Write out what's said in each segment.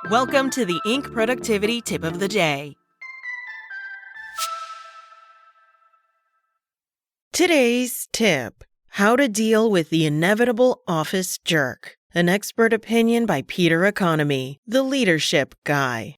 Welcome to the Inc. Productivity Tip of the Day. Today's tip: how to deal with the inevitable office jerk. An expert opinion by Peter Economy, the leadership guy.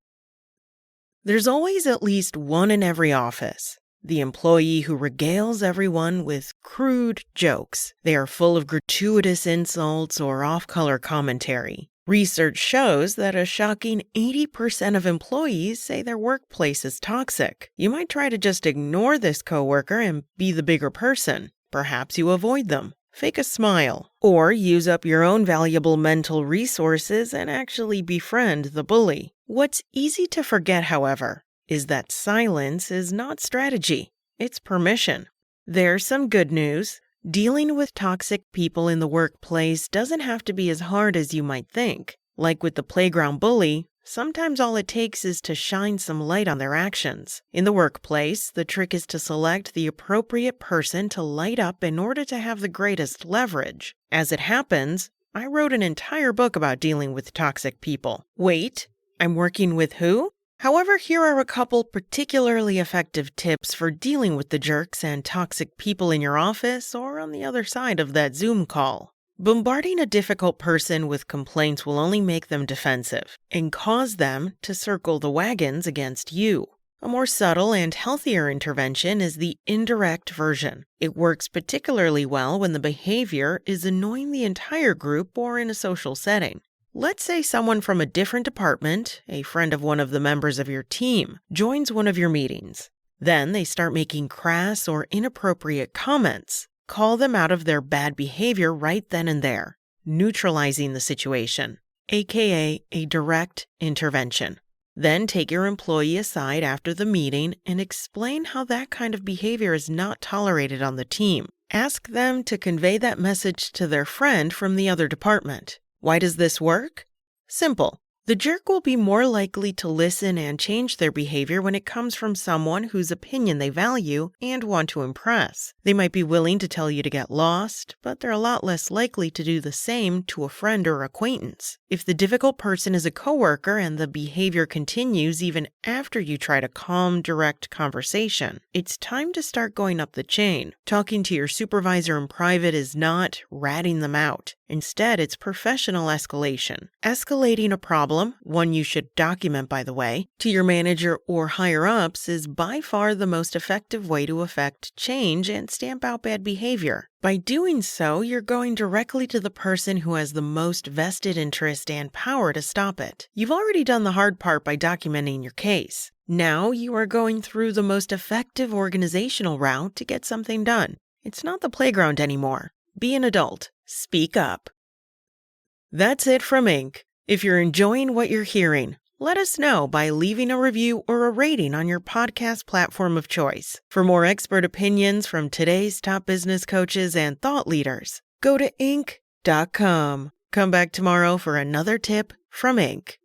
There's always at least one in every office. The employee who regales everyone with crude jokes. They are full of gratuitous insults or off-color commentary. Research shows that a shocking 80% of employees say their workplace is toxic. You might try to just ignore this coworker and be the bigger person. Perhaps you avoid them. Fake a smile. Or use up your own valuable mental resources and actually befriend the bully. What's easy to forget, however, is that silence is not strategy. It's permission. There's some good news. Dealing with toxic people in the workplace doesn't have to be as hard as you might think. Like with the playground bully, sometimes all it takes is to shine some light on their actions. In the workplace, the trick is to select the appropriate person to light up in order to have the greatest leverage. As it happens, I wrote an entire book about dealing with toxic people. Wait, I'm working with who? However, here are a couple particularly effective tips for dealing with the jerks and toxic people in your office or on the other side of that Zoom call. Bombarding a difficult person with complaints will only make them defensive and cause them to circle the wagons against you. A more subtle and healthier intervention is the indirect version. It works particularly well when the behavior is annoying the entire group or in a social setting. Let's say someone from a different department, a friend of one of the members of your team, joins one of your meetings. Then they start making crass or inappropriate comments. Call them out of their bad behavior right then and there, neutralizing the situation, aka a direct intervention. Then take your employee aside after the meeting and explain how that kind of behavior is not tolerated on the team. Ask them to convey that message to their friend from the other department. Why does this work? Simple. The jerk will be more likely to listen and change their behavior when it comes from someone whose opinion they value and want to impress. They might be willing to tell you to get lost, but they're a lot less likely to do the same to a friend or acquaintance. If the difficult person is a coworker and the behavior continues even after you try to calm, direct conversation, it's time to start going up the chain. Talking to your supervisor in private is not ratting them out. Instead, it's professional escalation. Escalating a problem, one you should document by the way, to your manager or higher-ups is by far the most effective way to affect change and stamp out bad behavior. By doing so, you're going directly to the person who has the most vested interest and power to stop it. You've already done the hard part by documenting your case. Now you are going through the most effective organizational route to get something done. It's not the playground anymore. Be an adult. Speak up. That's it from Inc. If you're enjoying what you're hearing, let us know by leaving a review or a rating on your podcast platform of choice. For more expert opinions from today's top business coaches and thought leaders, go to Inc.com. Come back tomorrow for another tip from Inc.